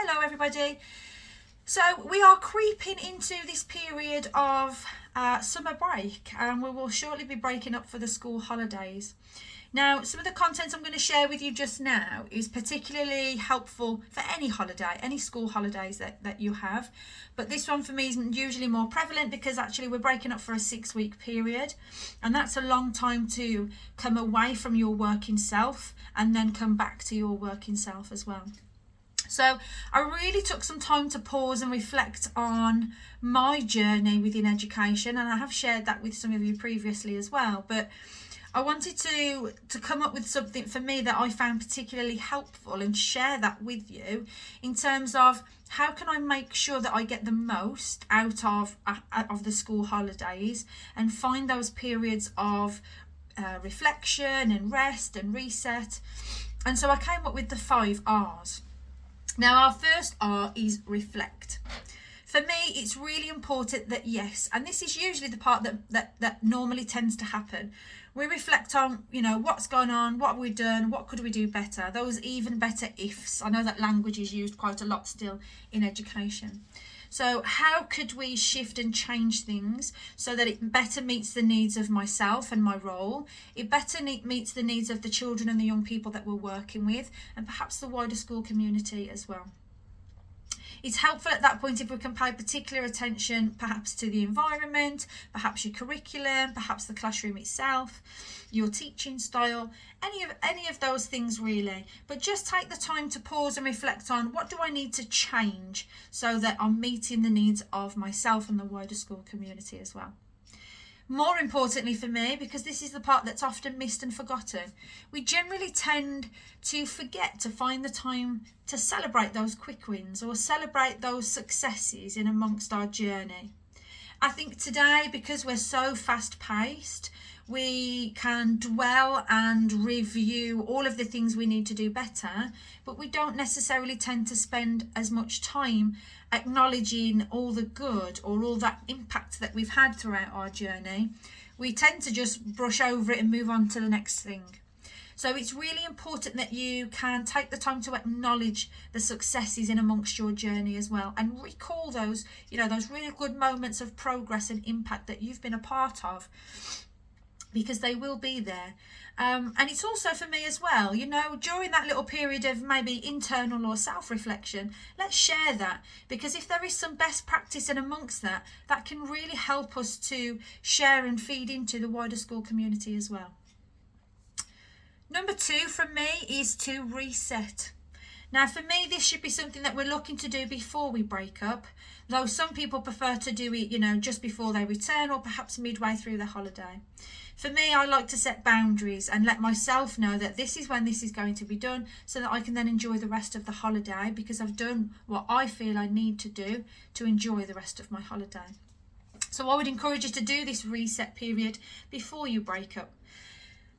Hello everybody. So we are creeping into this period of summer break, and we will shortly be breaking up for the school holidays. Now, some of the content I'm going to share with you just now is particularly helpful for any holiday, any school holidays that you have. But this one for me is usually more prevalent because actually we're breaking up for a 6-week period. And that's a long time to come away from your working self and then come back to your working self as well. So I really took some time to pause and reflect on my journey within education. And I have shared that with some of you previously as well. But I wanted to come up with something for me that I found particularly helpful and share that with you in terms of how can I make sure that I get the most out of the school holidays and find those periods of reflection and rest and reset. And so I came up with the 5R's. Now, our first R is reflect. For me, it's really important that yes, and this is usually the part that normally tends to happen. We reflect on, what's going on, what have we done, what could we do better, those even better ifs. I know that language is used quite a lot still in education. So how could we shift and change things so that it better meets the needs of myself and my role, it better meets the needs of the children and the young people that we're working with, and perhaps the wider school community as well. It's helpful at that point if we can pay particular attention perhaps to the environment, perhaps your curriculum, perhaps the classroom itself, your teaching style, any of those things really. But just take the time to pause and reflect on what do I need to change so that I'm meeting the needs of myself and the wider school community as well. More importantly for me, because this is the part that's often missed and forgotten, we generally tend to forget to find the time to celebrate those quick wins or celebrate those successes in amongst our journey. I think today, because we're so fast paced, we can dwell and review all of the things we need to do better, but we don't necessarily tend to spend as much time acknowledging all the good or all that impact that we've had throughout our journey. We tend to just brush over it and move on to the next thing. So it's really important that you can take the time to acknowledge the successes in amongst your journey as well, and recall those, those really good moments of progress and impact that you've been a part of, because they will be there. And it's also for me as well, during that little period of maybe internal or self-reflection, let's share that, because if there is some best practice in amongst that can really help us to share and feed into the wider school community as well. Number 2 from me is to reset. Now, for me, this should be something that we're looking to do before we break up, though some people prefer to do it, just before they return or perhaps midway through the holiday. For me, I like to set boundaries and let myself know that this is when this is going to be done so that I can then enjoy the rest of the holiday, because I've done what I feel I need to do to enjoy the rest of my holiday. So I would encourage you to do this reset period before you break up.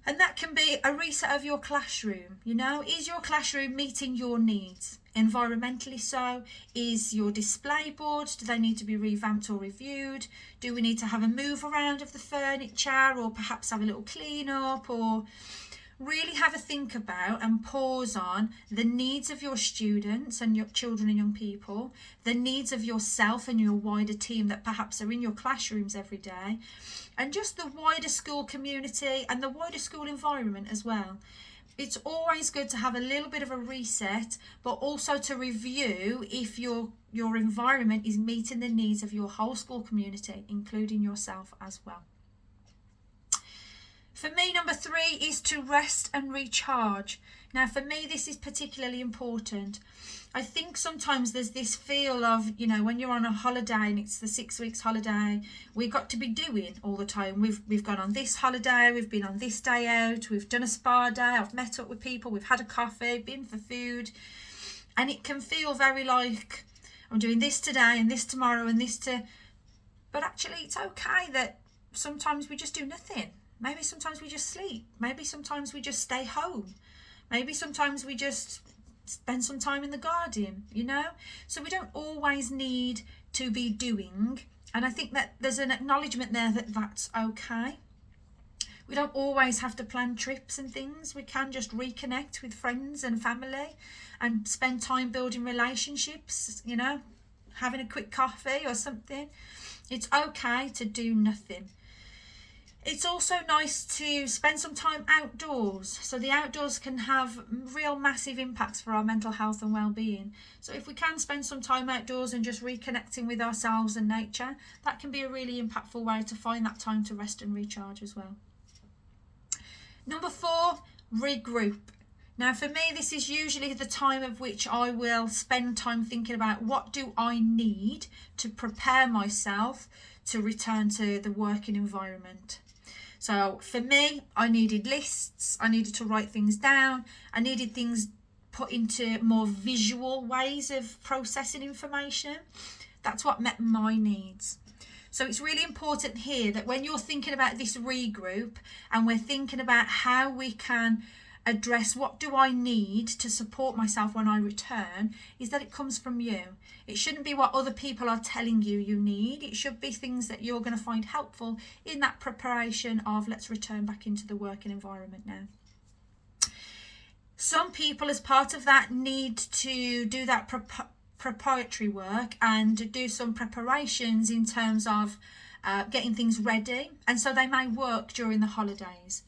And that can be a reset of your classroom. Is your classroom meeting your needs? Environmentally so? Is your display boards, do they need to be revamped or reviewed? Do we need to have a move around of the furniture, or perhaps have a little clean up, or really have a think about and pause on the needs of your students and your children and young people, the needs of yourself and your wider team that perhaps are in your classrooms every day, and just the wider school community and the wider school environment as well. It's always good to have a little bit of a reset, but also to review if your environment is meeting the needs of your whole school community, including yourself as well. For me, number 3 is to rest and recharge. Now, for me, this is particularly important. I think sometimes there's this feel of, when you're on a holiday and it's the 6 weeks holiday, we've got to be doing all the time. We've gone on this holiday, we've been on this day out, we've done a spa day, I've met up with people, we've had a coffee, been for food. And it can feel very like I'm doing this today and this tomorrow and this But actually, it's okay that sometimes we just do nothing. Maybe sometimes we just sleep. Maybe sometimes we just stay home. Maybe sometimes we just spend some time in the garden, So we don't always need to be doing. And I think that there's an acknowledgement there that that's okay. We don't always have to plan trips and things. We can just reconnect with friends and family and spend time building relationships, you know, having a quick coffee or something. It's okay to do nothing. It's also nice to spend some time outdoors. So the outdoors can have real massive impacts for our mental health and well-being. So if we can spend some time outdoors and just reconnecting with ourselves and nature, that can be a really impactful way to find that time to rest and recharge as well. Number 4, regroup. Now for me, this is usually the time of which I will spend time thinking about what do I need to prepare myself to return to the working environment. So for me, I needed lists, I needed to write things down, I needed things put into more visual ways of processing information. That's what met my needs. So it's really important here that when you're thinking about this regroup and we're thinking about how we can address what do I need to support myself when I return, is that it comes from you. It shouldn't be what other people are telling you you need. It should be things that you're going to find helpful in that preparation of let's return back into the working environment now. Some people, as part of that, need to do that preparatory work and do some preparations in terms of getting things ready, and so they may work during the holidays.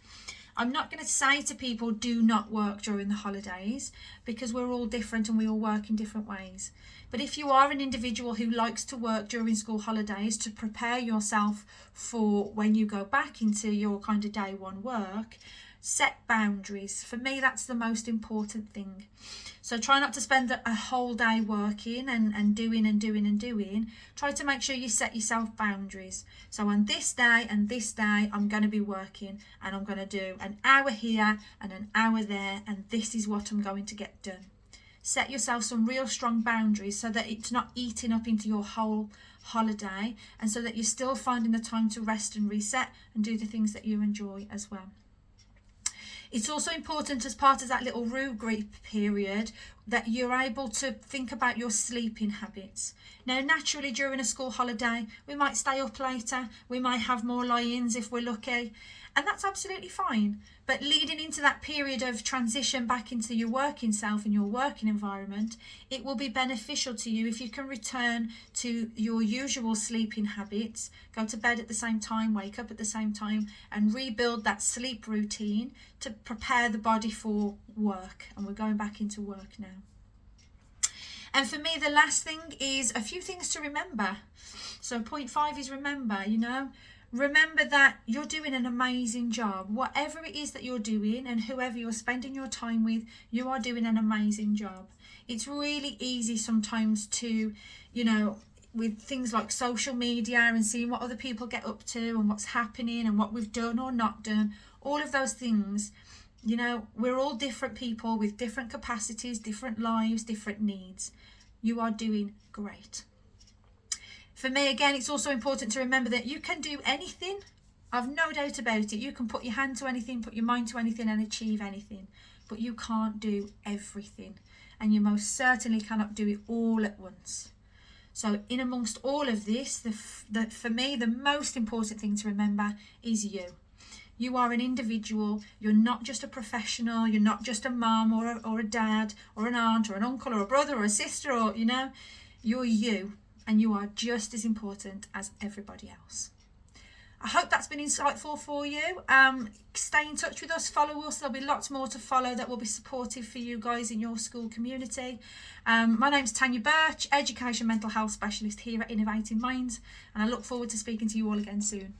I'm not going to say to people do not work during the holidays, because we're all different and we all work in different ways. But if you are an individual who likes to work during school holidays to prepare yourself for when you go back into your kind of day one work, set boundaries. For me, that's the most important thing. So try not to spend a whole day working and doing. Try to make sure you set yourself boundaries. So on this day and this day, I'm going to be working and I'm going to do an hour here and an hour there, and this is what I'm going to get done. Set yourself some real strong boundaries so that it's not eating up into your whole holiday, and so that you're still finding the time to rest and reset and do the things that you enjoy as well. It's also important, as part of that little regroup period, that you're able to think about your sleeping habits. Now, naturally, during a school holiday, we might stay up later, we might have more lie-ins if we're lucky, and that's absolutely fine. But leading into that period of transition back into your working self and your working environment, it will be beneficial to you if you can return to your usual sleeping habits, go to bed at the same time, wake up at the same time, and rebuild that sleep routine to prepare the body for work. And we're going back into work now. And for me, the last thing is a few things to remember. So point 5 is remember, Remember that you're doing an amazing job. Whatever it is that you're doing and whoever you're spending your time with, you are doing an amazing job. It's really easy sometimes to, with things like social media and seeing what other people get up to and what's happening and what we've done or not done, all of those things, we're all different people with different capacities, different lives, different needs. You are doing great. For me, again, it's also important to remember that you can do anything. I've no doubt about it. You can put your hand to anything, put your mind to anything and achieve anything. But you can't do everything. And you most certainly cannot do it all at once. So in amongst all of this, for me, the most important thing to remember is you. You are an individual. You're not just a professional. You're not just a mum or a dad or an aunt or an uncle or a brother or a sister or, you're you. And you are just as important as everybody else. I hope that's been insightful for you. Stay in touch with us, follow us. There'll be lots more to follow that will be supportive for you guys in your school community. My name's Tanya Birch, Education Mental Health Specialist here at Innovating Minds, and I look forward to speaking to you all again soon.